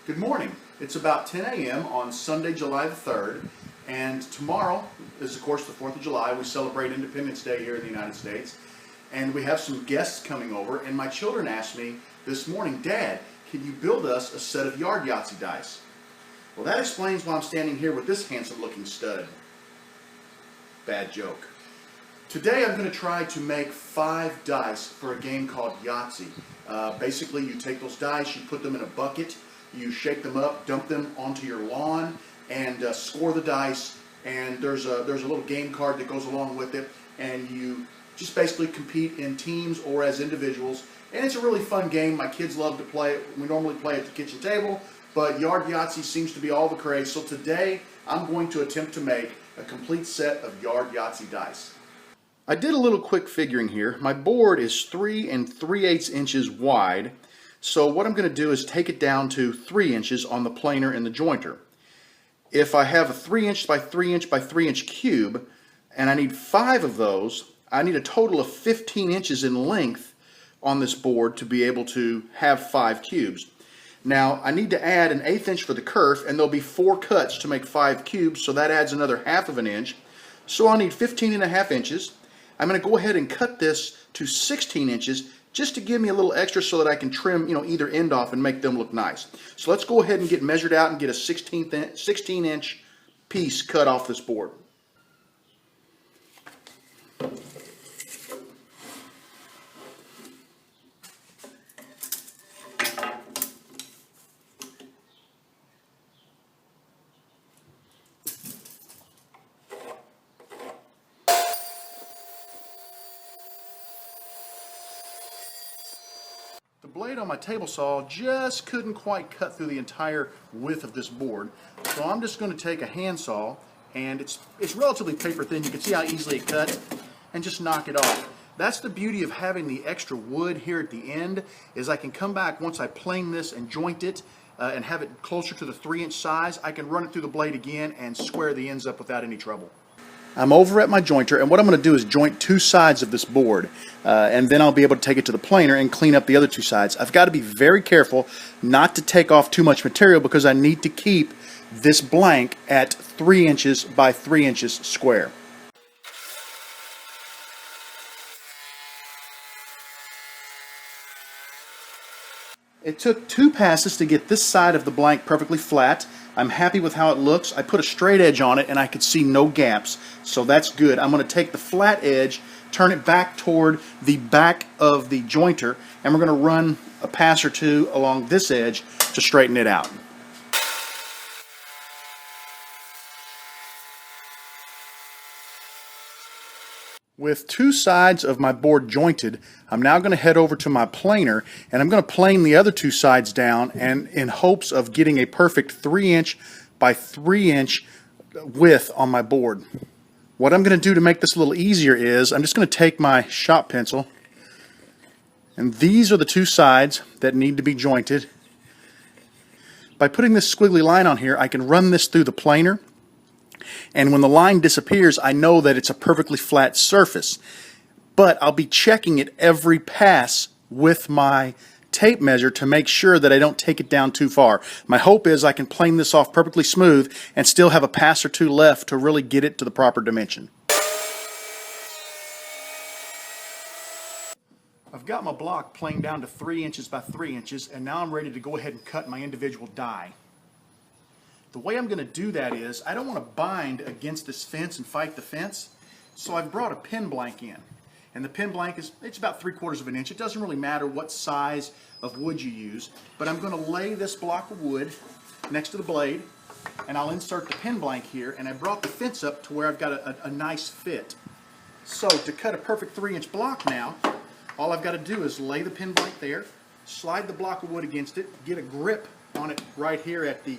Good morning. It's about 10 a.m. on Sunday, July the 3rd, and tomorrow is, of course, the 4th of July. We celebrate Independence Day here in the United States, and we have some guests coming over, and my children asked me this morning, Dad, can you build us a set of Yard Yahtzee dice? Well, that explains why I'm standing here with this handsome-looking stud. Bad joke. Today I'm going to try to make 5 dice for a game called Yahtzee. Basically, you take those dice, you put them in a bucket, you shake them up, dump them onto your lawn, and score the dice. And there's a little game card that goes along with it, and you just basically compete in teams or as individuals. And it's a really fun game. My kids love to play it. We normally play at the kitchen table, but Yard Yahtzee seems to be all the craze. So today I'm going to attempt to make a complete set of Yard Yahtzee dice. I did a little quick figuring here. My board is 3 3/8 inches wide. So what I'm going to do is take it down to 3 inches on the planer and the jointer. If I have a 3 inch by 3 inch by 3 inch cube, and I need 5 of those, I need a total of 15 inches in length on this board to be able to have 5 cubes. Now I need to add an 1/8 inch for the kerf, and there'll be 4 cuts to make 5 cubes, so that adds another 1/2 inch. So I'll need 15.5 inches. I'm going to go ahead and cut this to 16 inches just to give me a little extra so that I can trim, either end off and make them look nice. So let's go ahead and get measured out and get a 16-inch piece cut off this board. The blade on my table saw just couldn't quite cut through the entire width of this board, so I'm just going to take a handsaw, and it's relatively paper thin. You can see how easily it cut, and just knock it off. That's the beauty of having the extra wood here at the end, is I can come back once I plane this and joint it and have it closer to the 3-inch size. I can run it through the blade again and square the ends up without any trouble. I'm over at my jointer, and what I'm going to do is joint 2 sides of this board, and then I'll be able to take it to the planer and clean up the other 2 sides. I've got to be very careful not to take off too much material because I need to keep this blank at 3 inches by 3 inches square. It took 2 passes to get this side of the blank perfectly flat. I'm happy with how it looks. I put a straight edge on it and I could see no gaps, so that's good. I'm going to take the flat edge, turn it back toward the back of the jointer, and we're going to run a pass or 2 along this edge to straighten it out. With 2 sides of my board jointed, I'm now going to head over to my planer, and I'm going to plane the other 2 sides down, and in hopes of getting a perfect 3-inch by 3-inch width on my board. What I'm going to do to make this a little easier is I'm just going to take my shop pencil, and these are the 2 sides that need to be jointed. By putting this squiggly line on here, I can run this through the planer, and when the line disappears, I know that it's a perfectly flat surface. But I'll be checking it every pass with my tape measure to make sure that I don't take it down too far. My hope is I can plane this off perfectly smooth and still have a pass or 2 left to really get it to the proper dimension. I've got my block planed down to 3 inches by 3 inches, and now I'm ready to go ahead and cut my individual die. The way I'm going to do that is, I don't want to bind against this fence and fight the fence, so I've brought a pin blank in. And the pin blank it's about 3/4 of an inch. It doesn't really matter what size of wood you use, but I'm going to lay this block of wood next to the blade, and I'll insert the pin blank here, and I brought the fence up to where I've got a nice fit. So to cut a perfect 3-inch block now, all I've got to do is lay the pin blank there, slide the block of wood against it, get a grip on it right here at the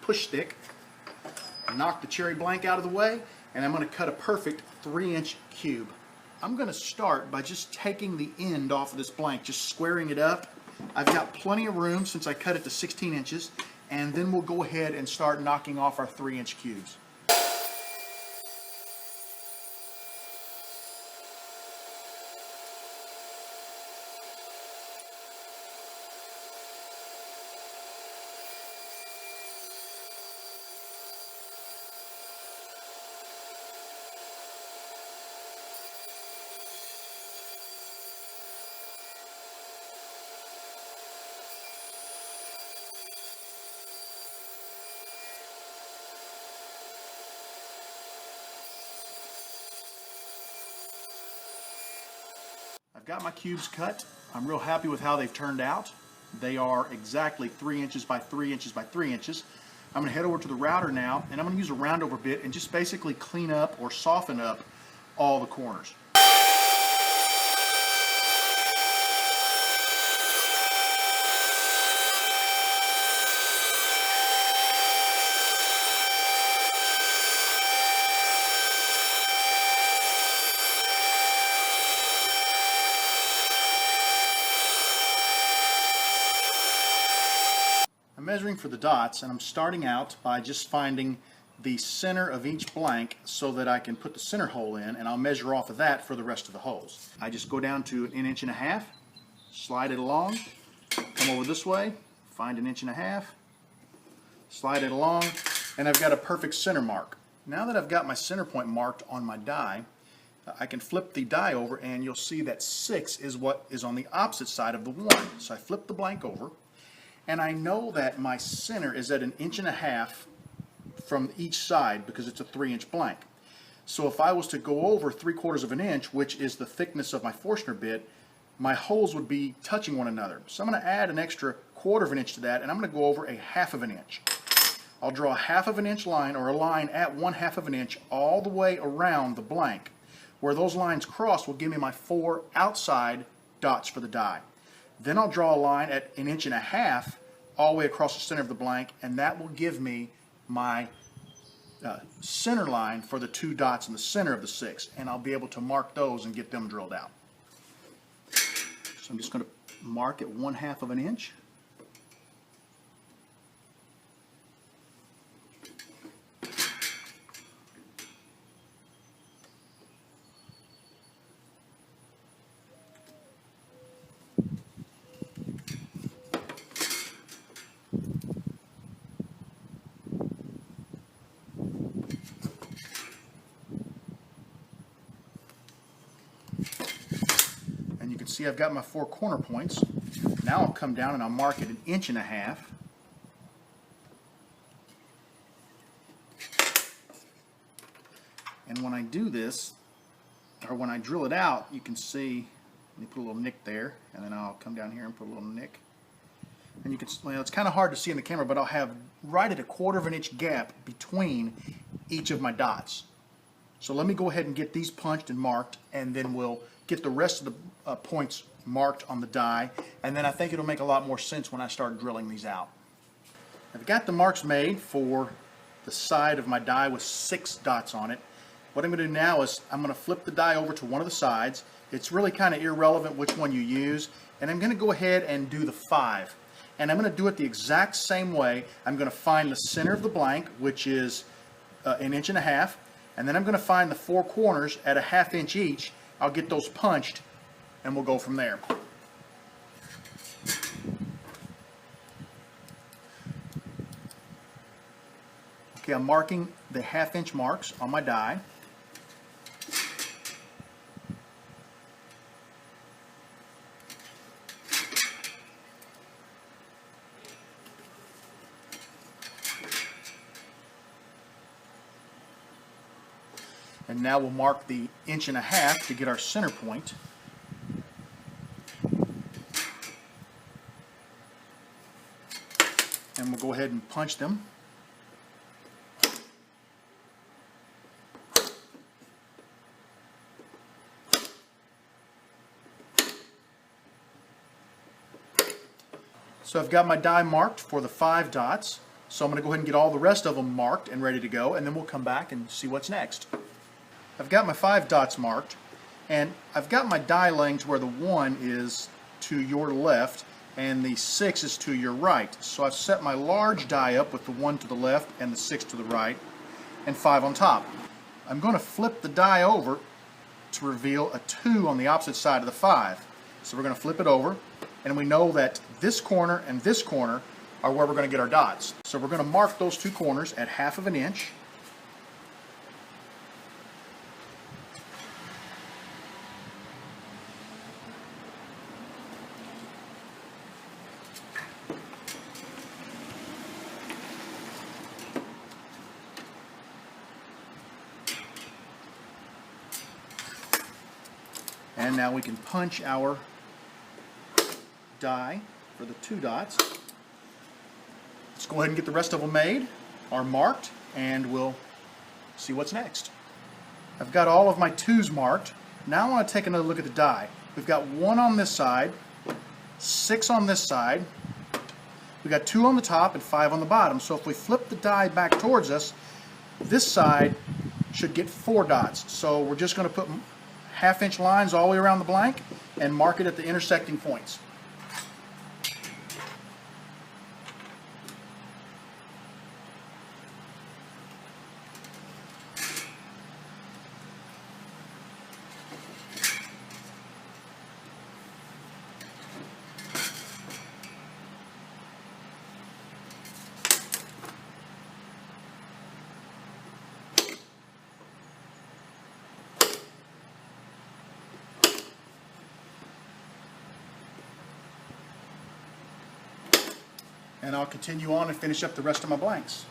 push stick, knock the cherry blank out of the way, and I'm going to cut a perfect 3-inch cube. I'm going to start by just taking the end off of this blank, just squaring it up. I've got plenty of room since I cut it to 16 inches, and then we'll go ahead and start knocking off our 3-inch cubes. I've got my cubes cut. I'm real happy with how they've turned out. They are exactly 3 inches by 3 inches by 3 inches. I'm going to head over to the router now, and I'm going to use a round over bit and just basically clean up or soften up all the corners. I'm measuring for the dots, and I'm starting out by just finding the center of each blank so that I can put the center hole in, and I'll measure off of that for the rest of the holes. I just go down to 1.5 inches, slide it along, come over this way, find 1.5 inches, slide it along, and I've got a perfect center mark. Now that I've got my center point marked on my die, I can flip the die over, and you'll see that 6 is what is on the opposite side of the 1. So I flip the blank over, and I know that my center is at 1.5 inches from each side because it's a 3-inch blank. So if I was to go over 3/4 of an inch, which is the thickness of my Forstner bit, my holes would be touching one another. So I'm going to add an extra 1/4 of an inch to that, and I'm going to go over 1/2 of an inch. I'll draw a 1/2 of an inch line, or a line at 1/2 of an inch, all the way around the blank. Where those lines cross will give me my 4 outside dots for the die. Then I'll draw a line at 1.5 inches all the way across the center of the blank, and that will give me my center line for the 2 dots in the center of the 6, and I'll be able to mark those and get them drilled out. So I'm just going to mark at 1/2 of an inch. And you can see I've got my 4 corner points. Now I'll come down and I'll mark it 1.5 inches. And when I do this, or when I drill it out, you can see, let me put a little nick there, and then I'll come down here and put a little nick. And you can, well, it's kind of hard to see in the camera, but I'll have right at 1/4 of an inch gap between each of my dots. So let me go ahead and get these punched and marked, and then we'll get the rest of the points marked on the die, and then I think it'll make a lot more sense when I start drilling these out. I've got the marks made for the side of my die with 6 dots on it. What I'm going to do now is I'm going to flip the die over to one of the sides. It's really kind of irrelevant which one you use, and I'm going to go ahead and do the 5. And I'm going to do it the exact same way. I'm going to find the center of the blank, which is 1.5 inches, and then I'm going to find the 4 corners at 1/2 inch each. I'll get those punched, and we'll go from there. Okay, I'm marking the 1/2 inch marks on my die. And now we'll mark the 1.5 inches to get our center point. And we'll go ahead and punch them. So I've got my die marked for the 5 dots. So I'm going to go ahead and get all the rest of them marked and ready to go, and then we'll come back and see what's next. I've got my 5 dots marked, and I've got my die laying to where the 1 is to your left and the 6 is to your right. So I've set my large die up with the 1 to the left and the 6 to the right, and 5 on top. I'm going to flip the die over to reveal a 2 on the opposite side of the 5. So we're going to flip it over, and we know that this corner and this corner are where we're going to get our dots. So we're going to mark those 2 corners at 1/2 of an inch. And And now we can punch our die for the 2 dots. Let's go ahead and get the rest of them made, or marked, and we'll see what's next. I've got all of my 2s marked. Now I want to take another look at the die. We've got 1 on this side, 6 on this side. We've got 2 on the top and 5 on the bottom. So if we flip the die back towards us, this side should get 4 dots. So we're just going to put 1/2 inch lines all the way around the blank and mark it at the intersecting points. And I'll continue on and finish up the rest of my blanks.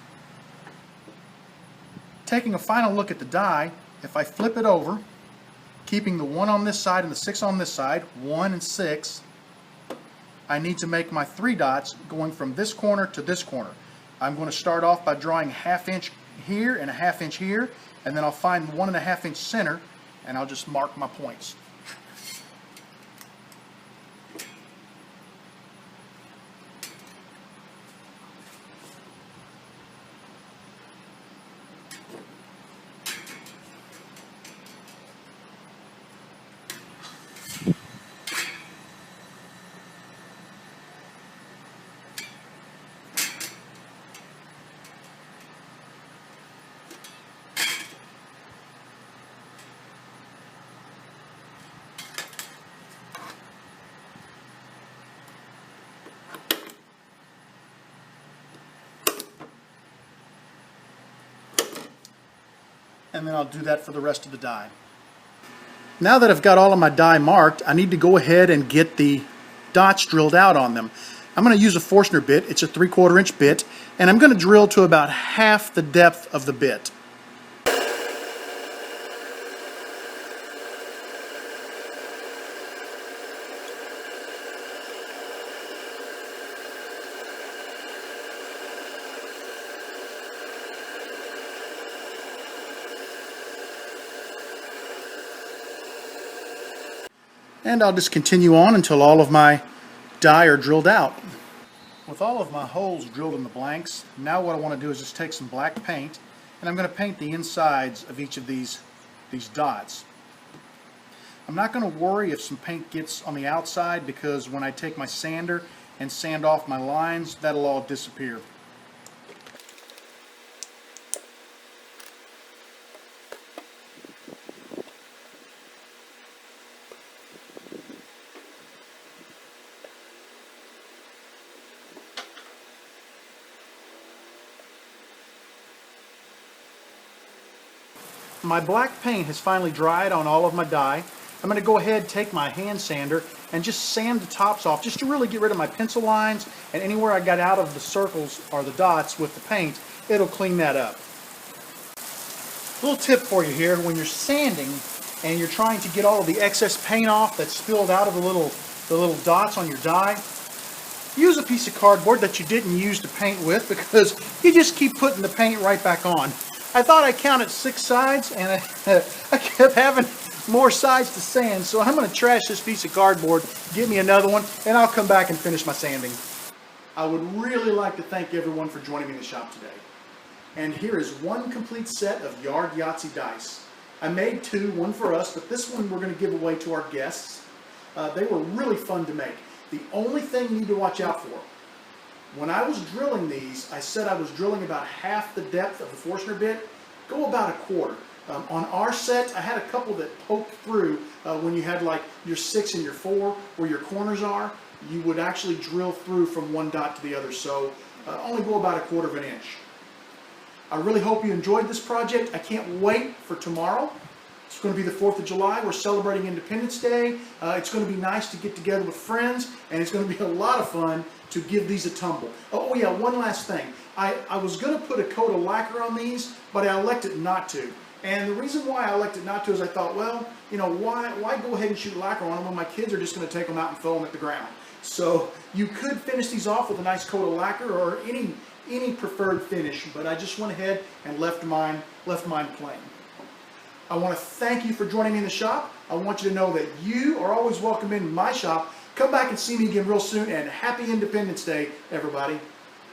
Taking a final look at the die, if I flip it over, keeping the 1 on this side and the 6 on this side, 1 and 6, I need to make my 3 dots going from this corner to this corner. I'm going to start off by drawing 1/2 inch here and 1/2 inch here, and then I'll find 1 1/2 inch center, and I'll just mark my points. And then I'll do that for the rest of the die. Now that I've got all of my die marked, I need to go ahead and get the dots drilled out on them. I'm going to use a Forstner bit. It's a 3/4 inch bit, and I'm going to drill to about half the depth of the bit. And I'll just continue on until all of my die are drilled out. With all of my holes drilled in the blanks, now what I want to do is just take some black paint, and I'm going to paint the insides of each of these dots. I'm not going to worry if some paint gets on the outside, because when I take my sander and sand off my lines, that'll all disappear. My black paint has finally dried on all of my die. I'm going to go ahead, take my hand sander, and just sand the tops off, just to really get rid of my pencil lines, and anywhere I got out of the circles or the dots with the paint, it'll clean that up. A little tip for you here: when you're sanding and you're trying to get all of the excess paint off that's spilled out of the little dots on your die, use a piece of cardboard that you didn't use to paint with, because you just keep putting the paint right back on. I thought I counted 6 sides, and I kept having more sides to sand, so I'm going to trash this piece of cardboard, get me another one, and I'll come back and finish my sanding. I would really like to thank everyone for joining me in the shop today. And here is one complete set of Yard Yahtzee Dice. I made 2, one for us, but this one we're going to give away to our guests. They were really fun to make. The only thing you need to watch out for: when I was drilling these, I said I was drilling about half the depth of the Forstner bit. Go about 1/4. On our set, I had a couple that poked through when you had like your 6 and your 4, where your corners are. You would actually drill through from one dot to the other, so only go about 1/4 inch. I really hope you enjoyed this project. I can't wait for tomorrow. It's going to be the 4th of July. We're celebrating Independence Day. It's going to be nice to get together with friends, and it's going to be a lot of fun to give these a tumble. Oh yeah, one last thing. I was going to put a coat of lacquer on these, but I elected not to. And the reason why I elected not to is I thought, well, you know, why go ahead and shoot lacquer on them when my kids are just going to take them out and throw them at the ground? So you could finish these off with a nice coat of lacquer or any preferred finish, but I just went ahead and left mine plain. I want to thank you for joining me in the shop. I want you to know that you are always welcome in my shop. Come back and see me again real soon, and happy Independence Day, everybody.